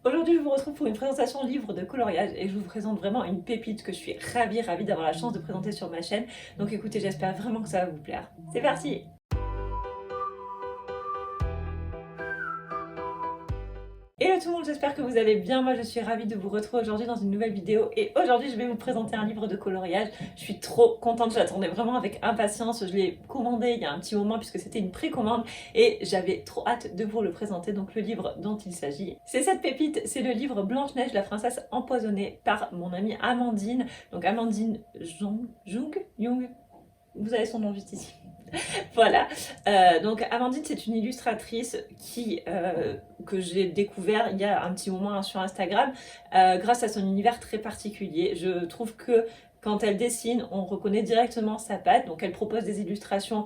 Aujourd'hui, je vous retrouve pour une présentation livre de coloriage et je vous présente vraiment une pépite que je suis ravie d'avoir la chance de présenter sur ma chaîne. Donc écoutez, j'espère vraiment que ça va vous plaire. C'est parti! Hello tout le monde, j'espère que vous allez bien. Moi je suis ravie de vous retrouver aujourd'hui dans une nouvelle vidéo et aujourd'hui je vais vous présenter un livre de coloriage. Je suis trop contente, je l'attendais vraiment avec impatience. Je l'ai commandé il y a un petit moment puisque c'était une précommande et j'avais trop hâte de vous le présenter. Donc le livre dont il s'agit, c'est cette pépite, c'est le livre Blanche-Neige, la princesse empoisonnée par mon amie Amandine. Donc Amandine Jung, vous avez son nom juste ici. Voilà, donc Amandine c'est une illustratrice que j'ai découvert il y a un petit moment sur Instagram grâce à son univers très particulier. Je trouve que quand elle dessine, on reconnaît directement sa patte. Donc elle propose des illustrations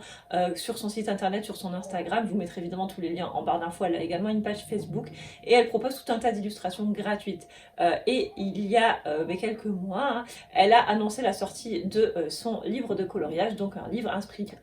sur son site internet, sur son Instagram. Je vous mettrai évidemment tous les liens en barre d'infos. Elle a également une page Facebook et elle propose tout un tas d'illustrations gratuites. Et il y a quelques mois, hein, elle a annoncé la sortie de son livre de coloriage, donc un livre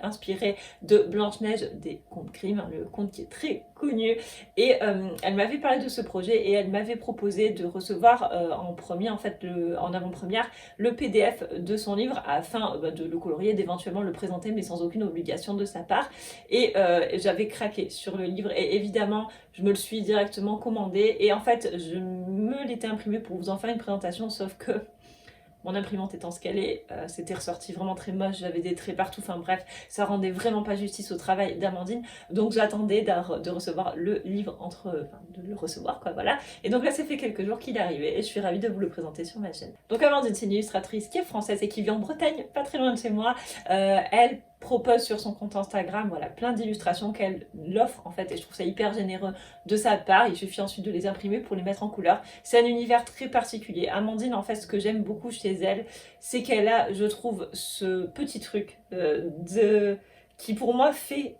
inspiré de Blanche-Neige des Contes Grimm, hein, le conte qui est très connu. Et elle m'avait parlé de ce projet et elle m'avait proposé de recevoir en premier, en fait, en avant-première, le PDF de son livre afin de le colorier, d'éventuellement le présenter, mais sans aucune obligation de sa part. Et j'avais craqué sur le livre et évidemment, je me le suis directement commandé et en fait, je me l'étais imprimé pour vous en faire une présentation, sauf que mon imprimante étant ce qu'elle est, c'était ressorti vraiment très moche, j'avais des traits partout, enfin bref, ça rendait vraiment pas justice au travail d'Amandine, donc j'attendais de recevoir le livre de le recevoir quoi, voilà. Et donc là, ça fait quelques jours qu'il est arrivé et je suis ravie de vous le présenter sur ma chaîne. Donc Amandine, c'est une illustratrice qui est française et qui vit en Bretagne, pas très loin de chez moi. Elle propose sur son compte Instagram voilà, plein d'illustrations qu'elle offre en fait et je trouve ça hyper généreux de sa part. Il suffit ensuite de les imprimer pour les mettre en couleur. C'est un univers très particulier. Amandine, en fait, ce que j'aime beaucoup chez elle, c'est qu'elle a, je trouve, ce petit truc qui pour moi fait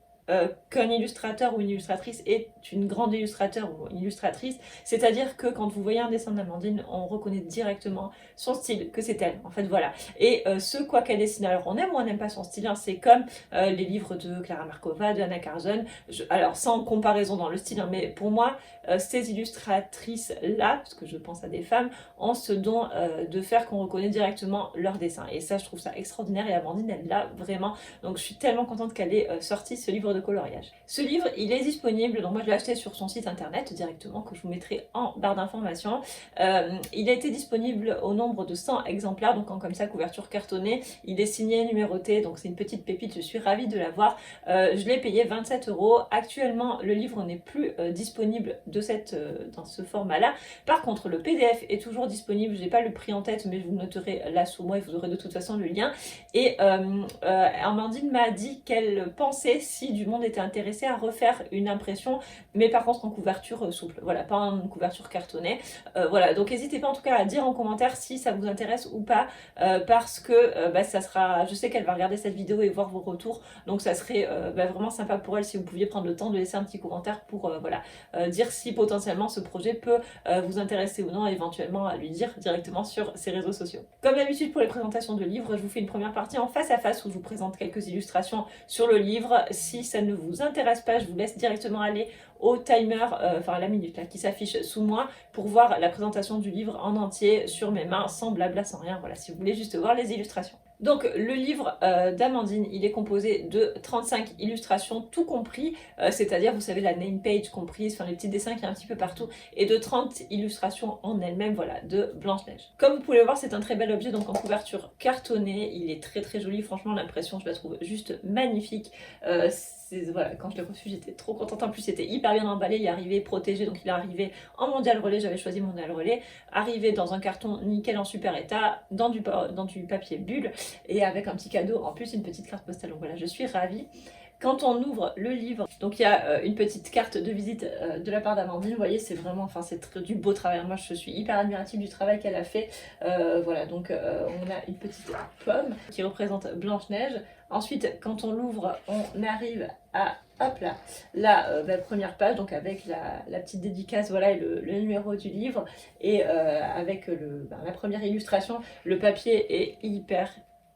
qu'un illustrateur ou une illustratrice est une grande illustrateur ou une illustratrice, c'est-à-dire que quand vous voyez un dessin d'Amandine, on reconnaît directement son style, que c'est elle, en fait, voilà. Et ce quoi qu'elle dessine, alors on aime ou on n'aime pas son style, hein, c'est comme les livres de Clara Markova, de Anna Carson, alors sans comparaison dans le style, hein, mais pour moi, ces illustratrices-là, parce que je pense à des femmes, ont ce don de faire qu'on reconnaît directement leur dessin. Et ça, je trouve ça extraordinaire et Amandine, elle l'a vraiment. Donc je suis tellement contente qu'elle ait sorti ce livre de coloriage. Ce livre, il est disponible, donc moi je l'ai acheté sur son site internet directement, que je vous mettrai en barre d'informations. Il a été disponible au nombre de 100 exemplaires, donc en comme ça, couverture cartonnée. Il est signé, numéroté, donc c'est une petite pépite, je suis ravie de l'avoir. Je l'ai payé 27 €. Actuellement, le livre n'est plus disponible dans ce format-là. Par contre, le PDF est toujours disponible. Je n'ai pas le prix en tête, mais je vous le noterai là sous moi et vous aurez de toute façon le lien. Et Amandine m'a dit qu'elle pensait, si du monde était intéressé, à refaire une impression, mais par contre en couverture souple. Voilà, pas en couverture cartonnée. Voilà, donc n'hésitez pas en tout cas à dire en commentaire si ça vous intéresse ou pas, parce que ça sera. Je sais qu'elle va regarder cette vidéo et voir vos retours, donc ça serait vraiment sympa pour elle si vous pouviez prendre le temps de laisser un petit commentaire pour dire si potentiellement ce projet peut vous intéresser ou non, éventuellement à lui dire directement sur ses réseaux sociaux. Comme d'habitude pour les présentations de livres, je vous fais une première partie en face à face où je vous présente quelques illustrations sur le livre. Si ça ne vous intéresse pas, je vous laisse directement aller au timer, enfin la minute là, qui s'affiche sous moi pour voir la présentation du livre en entier sur mes mains, sans blabla, sans rien, voilà, si vous voulez juste voir les illustrations. Donc le livre d'Amandine, il est composé de 35 illustrations tout compris, c'est-à-dire vous savez la name page comprise, enfin les petits dessins qu'il y a un petit peu partout, et de 30 illustrations en elles-mêmes, voilà, de Blanche-Neige. Comme vous pouvez le voir, c'est un très bel objet, donc en couverture cartonnée, il est très très joli, franchement l'impression je la trouve juste magnifique. Voilà, quand je l'ai reçu j'étais trop contente, en plus c'était hyper bien emballé, il est arrivé protégé, donc il est arrivé en mondial relais, j'avais choisi mondial relais, arrivé dans un carton nickel en super état, dans du papier bulle, et avec un petit cadeau, en plus une petite carte postale, donc voilà, je suis ravie. Quand on ouvre le livre, donc il y a une petite carte de visite de la part d'Amandine, vous voyez, c'est vraiment, enfin c'est du beau travail, moi je suis hyper admirative du travail qu'elle a fait. Voilà, donc on a une petite pomme qui représente Blanche-Neige. Ensuite, quand on l'ouvre, on arrive à, hop là, la première page, donc avec la petite dédicace, voilà, et le numéro du livre, et avec la première illustration. Le papier est hyper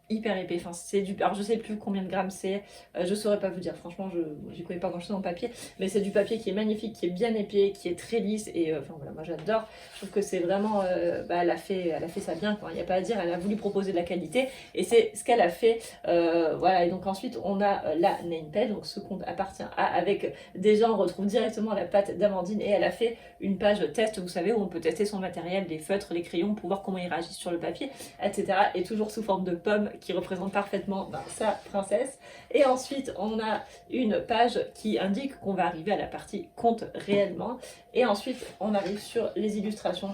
hyper épais. Enfin, c'est du... Alors, je sais plus combien de grammes c'est, je saurais pas vous dire. Franchement, j'y connais pas grand chose en papier, mais c'est du papier qui est magnifique, qui est bien épais, qui est très lisse, et enfin voilà, moi j'adore. Je trouve que c'est vraiment, elle a fait ça bien, quoi. Il n'y a pas à dire, elle a voulu proposer de la qualité, et c'est ce qu'elle a fait. Voilà, et donc ensuite, on a la NamePad, donc ce compte appartient à, avec des gens, on retrouve directement la patte d'Amandine, et elle a fait une page test, vous savez, où on peut tester son matériel, les feutres, les crayons, pour voir comment ils réagissent sur le papier, etc. Et toujours sous forme de pomme qui représente parfaitement sa princesse. Et ensuite, on a une page qui indique qu'on va arriver à la partie compte réellement. Et ensuite, on arrive sur les illustrations.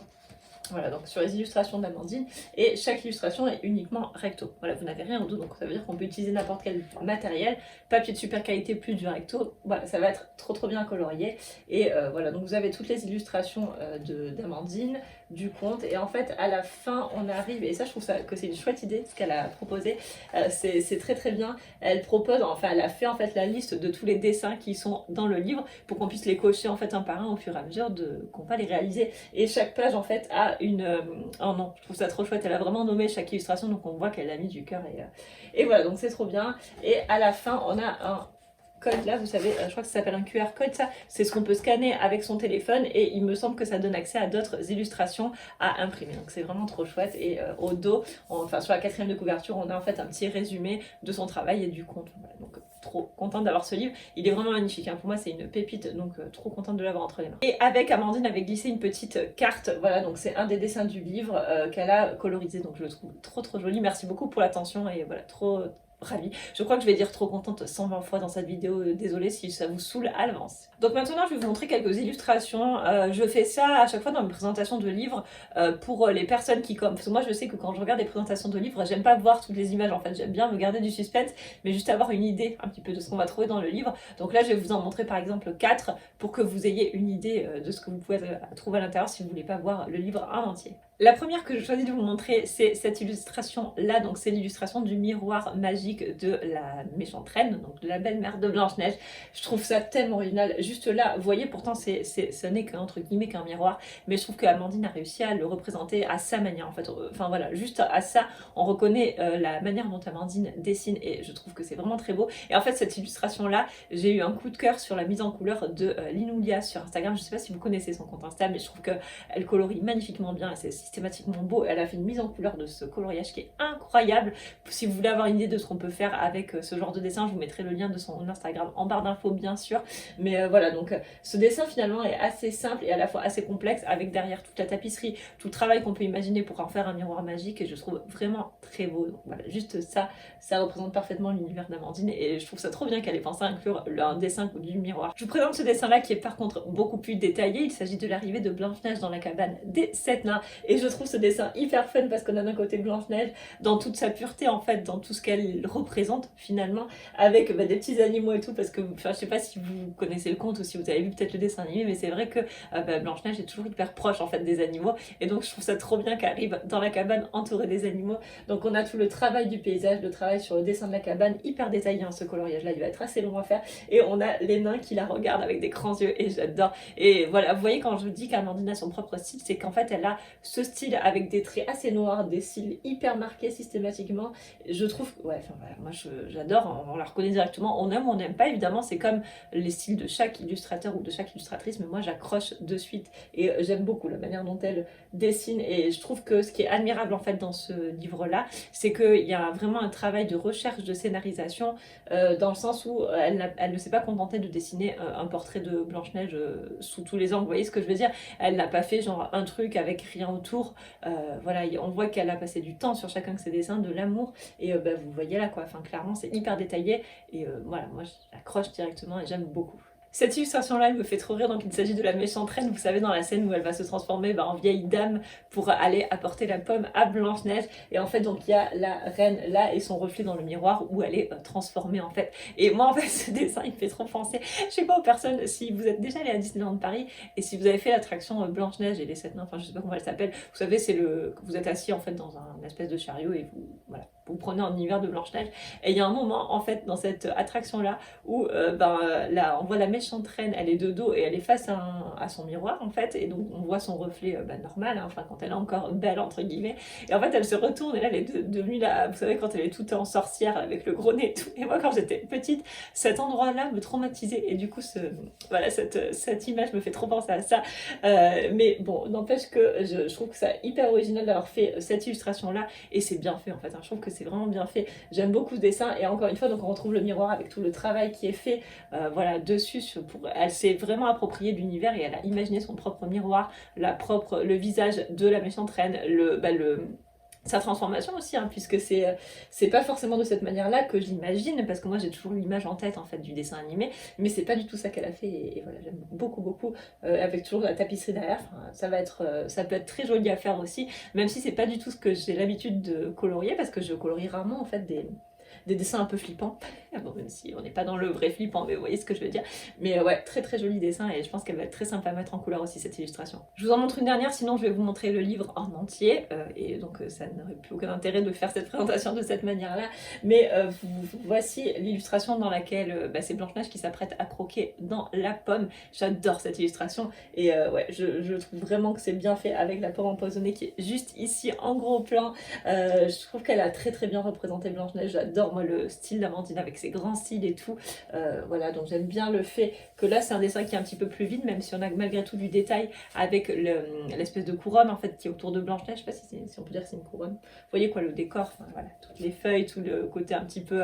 Voilà, donc sur les illustrations d'Amandine, et chaque illustration est uniquement recto. Voilà, vous n'avez rien en dos, donc ça veut dire qu'on peut utiliser n'importe quel matériel, papier de super qualité plus du recto, voilà, ça va être trop bien colorié. Et voilà, donc vous avez toutes les illustrations d'Amandine, du conte, et en fait à la fin on arrive, et ça je trouve ça, que c'est une chouette idée ce qu'elle a proposé, c'est très bien. Elle propose, enfin elle a fait en fait la liste de tous les dessins qui sont dans le livre pour qu'on puisse les cocher en fait un par un au fur et à mesure qu'on va les réaliser, et chaque page en fait a une... oh non, je trouve ça trop chouette, elle a vraiment nommé chaque illustration, donc on voit qu'elle a mis du cœur, et voilà, donc c'est trop bien. Et à la fin on a un code là, vous savez, je crois que ça s'appelle un QR code, ça, c'est ce qu'on peut scanner avec son téléphone, et il me semble que ça donne accès à d'autres illustrations à imprimer, donc c'est vraiment trop chouette. Et au dos, enfin sur la 4e de couverture, on a en fait un petit résumé de son travail et du compte. Voilà, donc trop contente d'avoir ce livre, il est vraiment magnifique, hein. Pour moi c'est une pépite, donc trop contente de l'avoir entre les mains. Et avec Amandine avait glissé une petite carte, voilà, donc c'est un des dessins du livre qu'elle a colorisé, donc je le trouve trop joli. Merci beaucoup pour l'attention, et voilà, trop ravie. Je crois que je vais dire trop contente 120 fois dans cette vidéo, désolée si ça vous saoule à l'avance. Donc maintenant je vais vous montrer quelques illustrations. Je fais ça à chaque fois dans mes présentations de livres pour les personnes qui comme... Parce que moi je sais que quand je regarde des présentations de livres, j'aime pas voir toutes les images en fait, j'aime bien me garder du suspense, mais juste avoir une idée un petit peu de ce qu'on va trouver dans le livre. Donc là je vais vous en montrer par exemple 4 pour que vous ayez une idée de ce que vous pouvez trouver à l'intérieur si vous voulez pas voir le livre en entier. La première que je choisis de vous montrer, c'est cette illustration là, donc c'est l'illustration du miroir magique de la méchante reine, donc de la belle-mère de Blanche-Neige. Je trouve ça tellement original, juste là, vous voyez, pourtant ce n'est qu'entre guillemets qu'un miroir, mais je trouve qu'Amandine a réussi à le représenter à sa manière en fait. Enfin voilà, juste à ça, on reconnaît la manière dont Amandine dessine, et je trouve que c'est vraiment très beau. Et en fait cette illustration là, j'ai eu un coup de cœur sur la mise en couleur de Linoulia sur Instagram. Je sais pas si vous connaissez son compte Insta, mais je trouve qu'elle colorie magnifiquement bien, et c'est systématiquement beau. Elle a fait une mise en couleur de ce coloriage qui est incroyable. Si vous voulez avoir une idée de ce qu'on peut faire avec ce genre de dessin, je vous mettrai le lien de son Instagram en barre d'infos bien sûr. Mais voilà, donc ce dessin finalement est assez simple et à la fois assez complexe, avec derrière toute la tapisserie, tout le travail qu'on peut imaginer pour en faire un miroir magique, et je trouve vraiment très beau. Donc voilà, juste ça, ça représente parfaitement l'univers d'Amandine, et je trouve ça trop bien qu'elle ait pensé à inclure un dessin du miroir. Je vous présente ce dessin là qui est par contre beaucoup plus détaillé. Il s'agit de l'arrivée de Blanche-Neige dans la cabane des 7 nains, et je trouve ce dessin hyper fun parce qu'on a d'un côté Blanche-Neige dans toute sa pureté en fait, dans tout ce qu'elle représente finalement, avec des petits animaux et tout, parce que enfin, je sais pas si vous connaissez le conte ou si vous avez vu peut-être le dessin animé, mais c'est vrai que Blanche-Neige est toujours hyper proche en fait des animaux, et donc je trouve ça trop bien qu'elle arrive dans la cabane entourée des animaux. Donc on a tout le travail du paysage, le travail sur le dessin de la cabane, hyper détaillé, hein, ce coloriage là il va être assez long à faire, et on a les nains qui la regardent avec des grands yeux, et j'adore. Et voilà, vous voyez, quand je vous dis qu'Amandine a son propre style, c'est qu'en fait elle a ce style avec des traits assez noirs, des cils hyper marqués systématiquement. Je trouve, ouais, enfin voilà, moi j'adore, on la reconnaît directement, on aime ou on n'aime pas évidemment, c'est comme les styles de chaque illustrateur ou de chaque illustratrice, mais moi j'accroche de suite, et j'aime beaucoup la manière dont elle dessine. Et je trouve que ce qui est admirable en fait dans ce livre là, c'est qu'il y a vraiment un travail de recherche, de scénarisation, dans le sens où elle ne s'est pas contentée de dessiner un portrait de Blanche-Neige sous tous les angles, vous voyez ce que je veux dire, elle n'a pas fait genre un truc avec rien autour. Voilà, on voit qu'elle a passé du temps sur chacun de ses dessins, de l'amour, et vous voyez là quoi, enfin clairement c'est hyper détaillé, et voilà, moi j'accroche directement et j'aime beaucoup. Cette illustration-là, elle me fait trop rire, donc il s'agit de la méchante reine, vous savez, dans la scène où elle va se transformer en vieille dame pour aller apporter la pomme à Blanche-Neige, et en fait, donc il y a la reine là et son reflet dans le miroir où elle est transformée en fait. Et moi en fait, ce dessin, il me fait trop penser, je sais pas aux personnes, si vous êtes déjà allé à Disneyland Paris, et si vous avez fait l'attraction Blanche-Neige et les 7 nains, enfin je sais pas comment elle s'appelle, vous savez, c'est le... vous êtes assis en fait dans un espèce de chariot, et vous... voilà. vous prenez en univers de Blanche-Neige. Et il y a un moment, en fait, dans cette attraction-là, où là, on voit la méchante reine, elle est de dos et elle est face à son miroir, en fait, et donc on voit son reflet normal, hein, enfin, quand elle est encore belle, entre guillemets. Et en fait, elle se retourne, et là, elle est devenue là, vous savez, quand elle est toute en sorcière, avec le gros nez et tout. Et moi, quand j'étais petite, cet endroit-là me traumatisait, et du coup, voilà, cette image me fait trop penser à ça. Mais bon, n'empêche que je trouve que c'est hyper original d'avoir fait cette illustration-là, et c'est bien fait, en fait, hein. Je trouve que c'est vraiment bien fait. J'aime beaucoup ce dessin, et encore une fois, donc on retrouve le miroir avec tout le travail qui est fait voilà, dessus. Elle s'est vraiment appropriée de l'univers, et elle a imaginé son propre miroir, le visage de la méchante reine, sa transformation aussi, hein, puisque c'est pas forcément de cette manière-là que je l'imagine, parce que moi j'ai toujours l'image en tête, en fait, du dessin animé, mais c'est pas du tout ça qu'elle a fait, et voilà, j'aime beaucoup, beaucoup, avec toujours la tapisserie derrière. Enfin, ça peut être très joli à faire aussi, même si c'est pas du tout ce que j'ai l'habitude de colorier, parce que je colorie rarement, en fait, des dessins un peu flippants. Bon, même si on n'est pas dans le vrai flippant, mais vous voyez ce que je veux dire. Mais ouais, très très joli dessin, et je pense qu'elle va être très sympa à mettre en couleur aussi, cette illustration. Je vous en montre une dernière, sinon je vais vous montrer le livre en entier, et donc ça n'aurait plus aucun intérêt de faire cette présentation de cette manière-là. Mais voici l'illustration dans laquelle c'est Blanche-Neige qui s'apprête à croquer dans la pomme. J'adore cette illustration, et ouais, je trouve vraiment que c'est bien fait, avec la pomme empoisonnée qui est juste ici en gros plan. Je trouve qu'elle a très très bien représenté Blanche-Neige. J'adore, moi, le style d'Amandine avec ses grands cils et tout. Voilà, donc j'aime bien le fait que là c'est un dessin qui est un petit peu plus vide, même si on a malgré tout du détail avec l'espèce de couronne, en fait, qui est autour de Blanche-Neige. Je sais pas si on peut dire que c'est une couronne. Vous voyez quoi, le décor, enfin voilà, toutes les feuilles, tout le côté un petit peu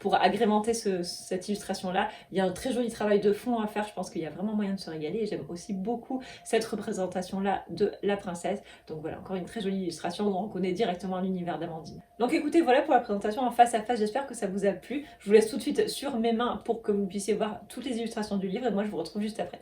pour agrémenter cette illustration là. Il y a un très joli travail de fond à faire, je pense qu'il y a vraiment moyen de se régaler, et j'aime aussi beaucoup cette représentation là de la princesse. Donc voilà, encore une très jolie illustration où on reconnaît directement l'univers d'Amandine. Donc écoutez, voilà pour la présentation en face à face, j'espère que ça vous a plu. Je vous laisse tout de suite sur mes mains pour que vous puissiez voir toutes les illustrations du livre, et moi je vous retrouve juste après.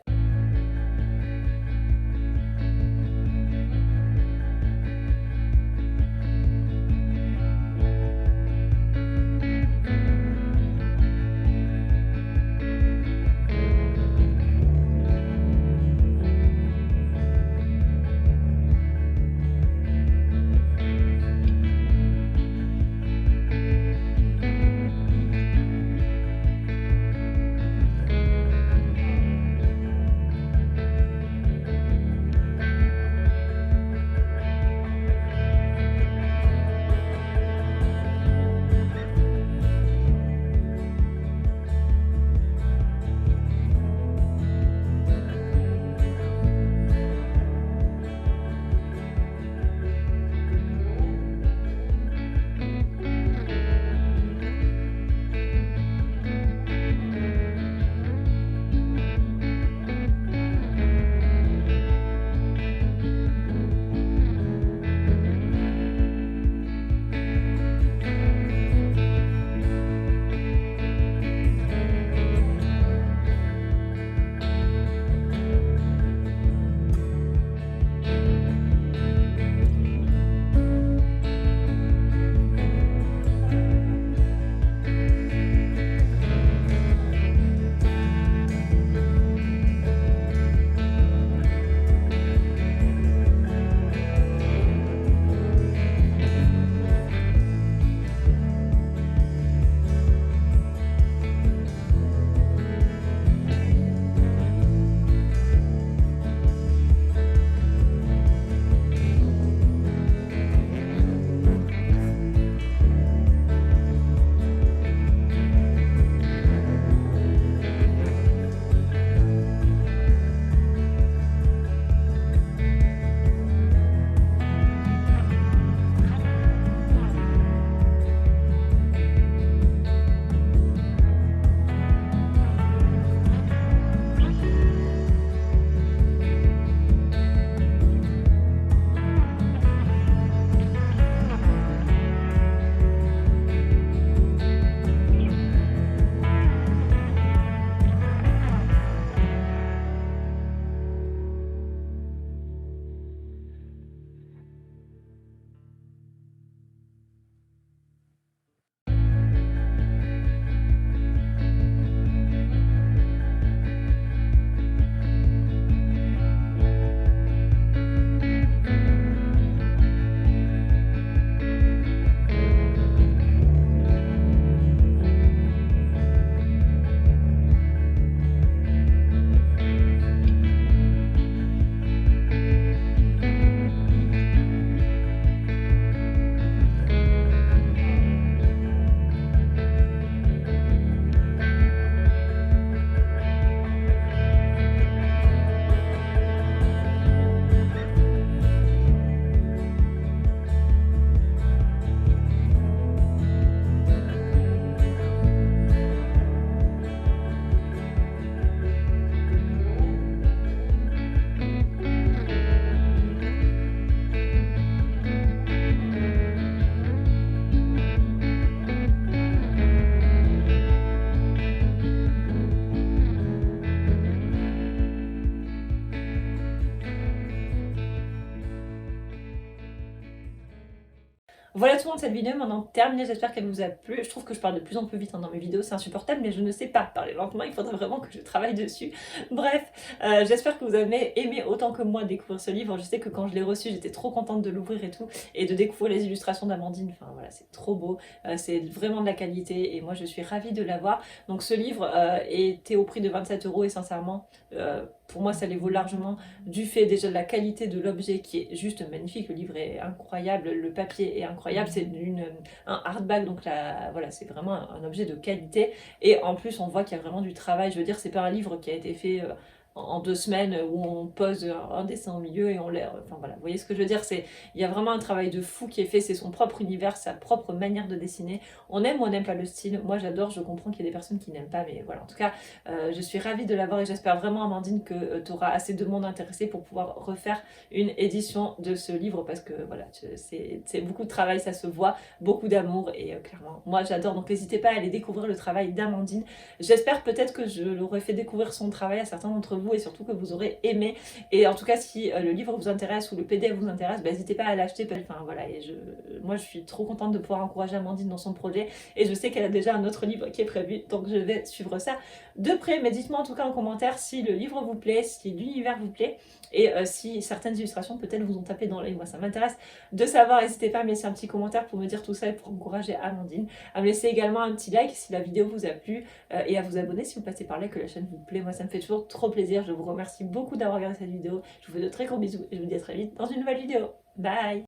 Voilà tout le monde, cette vidéo est maintenant terminée, j'espère qu'elle vous a plu. Je trouve que je parle de plus en plus vite dans mes vidéos, c'est insupportable, mais je ne sais pas parler lentement, il faudrait vraiment que je travaille dessus. Bref, j'espère que vous avez aimé autant que moi découvrir ce livre. Je sais que quand je l'ai reçu, j'étais trop contente de l'ouvrir et tout, et de découvrir les illustrations d'Amandine. Enfin voilà, c'est trop beau, c'est vraiment de la qualité, et moi je suis ravie de l'avoir. Donc ce livre était au prix de 27 € et sincèrement, pour moi ça les vaut largement, du fait déjà de la qualité de l'objet qui est juste magnifique. Le livre est incroyable, le papier est incroyable, c'est un hardback, donc là, voilà, c'est vraiment un objet de qualité. Et en plus, on voit qu'il y a vraiment du travail. Je veux dire, c'est pas un livre qui a été fait en 2 semaines où on pose un dessin au milieu et on l'air. Enfin voilà, vous voyez ce que je veux dire, il y a vraiment un travail de fou qui est fait, c'est son propre univers, sa propre manière de dessiner. On aime ou on n'aime pas le style. Moi j'adore, je comprends qu'il y a des personnes qui n'aiment pas, mais voilà, en tout cas, je suis ravie de l'avoir et j'espère vraiment, Amandine, que tu auras assez de monde intéressé pour pouvoir refaire une édition de ce livre parce que voilà, c'est beaucoup de travail, ça se voit, beaucoup d'amour et clairement, moi j'adore. Donc n'hésitez pas à aller découvrir le travail d'Amandine. J'espère peut-être que je l'aurai fait découvrir son travail à certains d'entre vous et surtout que vous aurez aimé. Et en tout cas, si le livre vous intéresse ou le PDF vous intéresse, bah, n'hésitez pas à l'acheter. Enfin voilà, et moi je suis trop contente de pouvoir encourager Amandine dans son projet et je sais qu'elle a déjà un autre livre qui est prévu, donc je vais suivre ça de près. Mais dites-moi en tout cas en commentaire si le livre vous plaît, si l'univers vous plaît et si certaines illustrations peut-être vous ont tapé dans l'œil. Moi ça m'intéresse de savoir. N'hésitez pas à me laisser un petit commentaire pour me dire tout ça et pour encourager Amandine, à me laisser également un petit like si la vidéo vous a plu et à vous abonner si vous passez par là, que la chaîne vous plaît. Moi ça me fait toujours trop plaisir. Je vous remercie beaucoup d'avoir regardé cette vidéo. Je vous fais de très gros bisous et je vous dis à très vite dans une nouvelle vidéo. Bye.